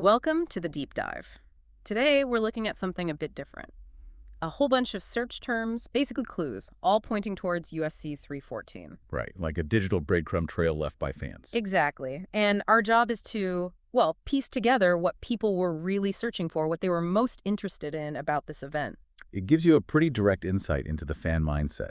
Welcome to the deep dive. Today, we're looking at something a bit different. A whole bunch of search terms, basically clues, all pointing towards UFC 314. Right, like a digital breadcrumb trail left by fans. Exactly. And our job is to, well, piece together what people were really searching for, what they were most interested in about this event. It gives you a pretty direct insight into the fan mindset,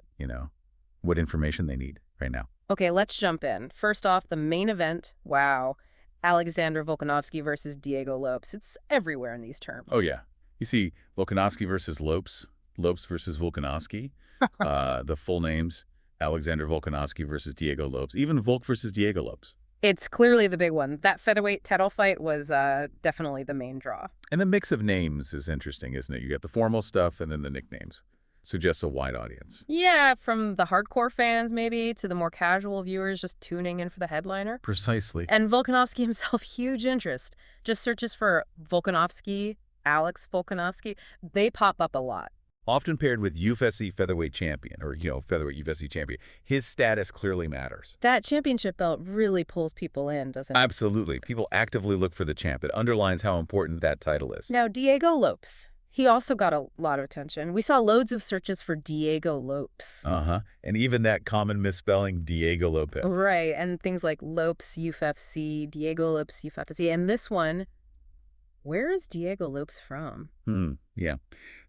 what information they need right now. Okay, let's jump in. First off, the main event. Wow. Alexander Volkanovski versus Diego Lopes. It's everywhere in these terms. Oh, yeah. You see Volkanovski versus Lopes, Lopes versus Volkanovski, the full names, Alexander Volkanovski versus Diego Lopes, even Volk versus Diego Lopes. It's clearly the big one. That featherweight title fight was definitely the main draw. And the mix of names is interesting, isn't it? You get the formal stuff and then the nicknames. Suggests a wide audience. Yeah, from the hardcore fans maybe to the more casual viewers just tuning in for the headliner. Precisely. And Volkanovski himself, huge interest. Just searches for Volkanovski, Alex Volkanovski. They pop up a lot. Often paired with UFC featherweight champion or, featherweight UFC champion. His status clearly matters. That championship belt really pulls people in, doesn't it? Absolutely. People actively look for the champ. It underlines how important that title is. Now, Diego Lopes. He also got a lot of attention. We saw loads of searches for Diego Lopes. And even that common misspelling, Diego Lopez. Right, and things like Lopes UFC, Diego Lopes UFC. And this one, where is Diego Lopes from? Yeah.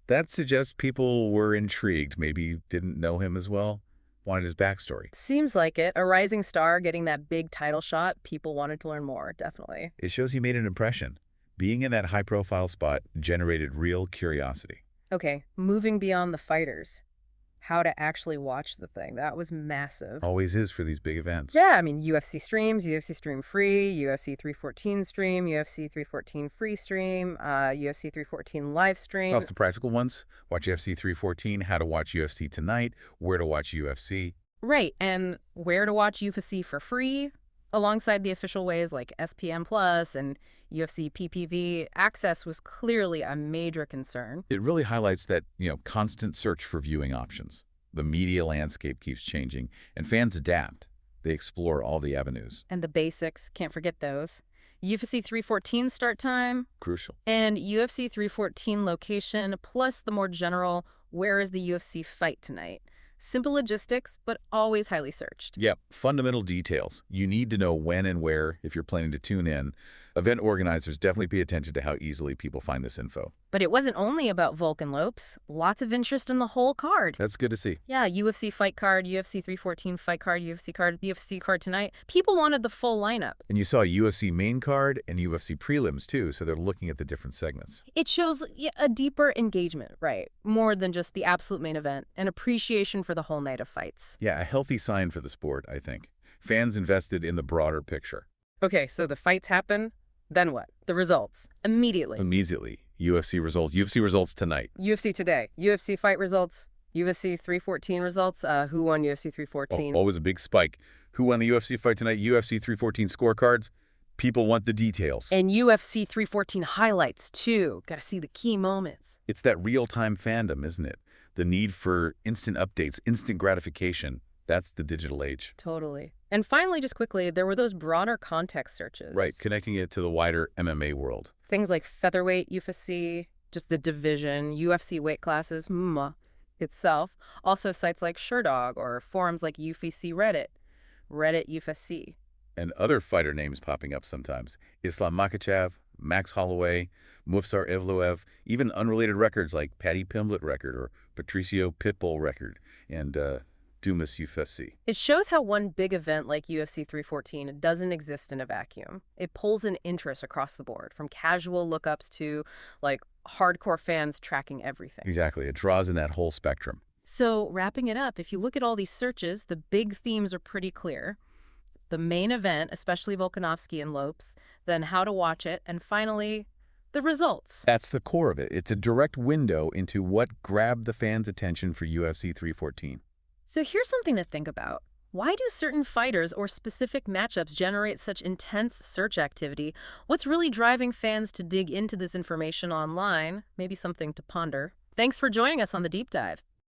That suggests people were intrigued, maybe didn't know him as well, wanted his backstory. Seems like it. A rising star getting that big title shot. People wanted to learn more, definitely. It shows he made an impression. Being in that high-profile spot generated real curiosity. Okay, moving beyond the fighters. How to actually watch the thing. That was massive. Always is for these big events. Yeah, I mean, UFC streams, UFC stream free, UFC 314 stream, UFC 314 free stream, UFC 314 live stream. Plus the practical ones. Watch UFC 314, how to watch UFC tonight, where to watch UFC. Right, and where to watch UFC for free, alongside the official ways like SPM Plus and UFC PPV. Access was clearly a major concern. It really highlights that, constant search for viewing options. The media landscape keeps changing, and fans adapt. They explore all the avenues. And the basics, can't forget those. UFC 314 start time. Crucial. And UFC 314 location, plus the more general, where is the UFC fight tonight? Simple logistics, but always highly searched. Yep, fundamental details. You need to know when and where if you're planning to tune in. Event organizers definitely pay attention to how easily people find this info. But it wasn't only about Volk and Lopes. Lots of interest in the whole card. That's good to see. Yeah, UFC fight card, UFC 314 fight card, UFC card tonight. People wanted the full lineup. And you saw UFC main card and UFC prelims too, so they're looking at the different segments. It shows a deeper engagement, right? More than just the absolute main event, an appreciation for the whole night of fights. Yeah, a healthy sign for the sport, I think. Fans invested in the broader picture. Okay, so the fights happen, then what? The results. Immediately. UFC results tonight. UFC today. UFC fight results. UFC 314 results. Who won UFC 314? Always a big spike. Who won the UFC fight tonight? UFC 314 scorecards. People want the details. And UFC 314 highlights, too. Gotta see the key moments. It's that real-time fandom, isn't it? The need for instant updates, instant gratification. That's the digital age. Totally. And finally, just quickly, there were those broader context searches. Right, connecting it to the wider MMA world. Things like featherweight UFC, just the division, UFC weight classes, itself. Also sites like Sherdog or forums like UFC Reddit, Reddit UFC. And other fighter names popping up sometimes. Islam Makhachev, Max Holloway, Mufsar Evloev, even unrelated records like Paddy Pimblett record or Patricio Pitbull record, and Dumas UFC. It shows how one big event like UFC 314 doesn't exist in a vacuum. It pulls in interest across the board, from casual lookups to, hardcore fans tracking everything. Exactly. It draws in that whole spectrum. So, wrapping it up, if you look at all these searches, the big themes are pretty clear. The main event, especially Volkanovski and Lopes, then how to watch it, and finally, the results. That's the core of it. It's a direct window into what grabbed the fans' attention for UFC 314. So here's something to think about. Why do certain fighters or specific matchups generate such intense search activity? What's really driving fans to dig into this information online? Maybe something to ponder. Thanks for joining us on The Deep Dive.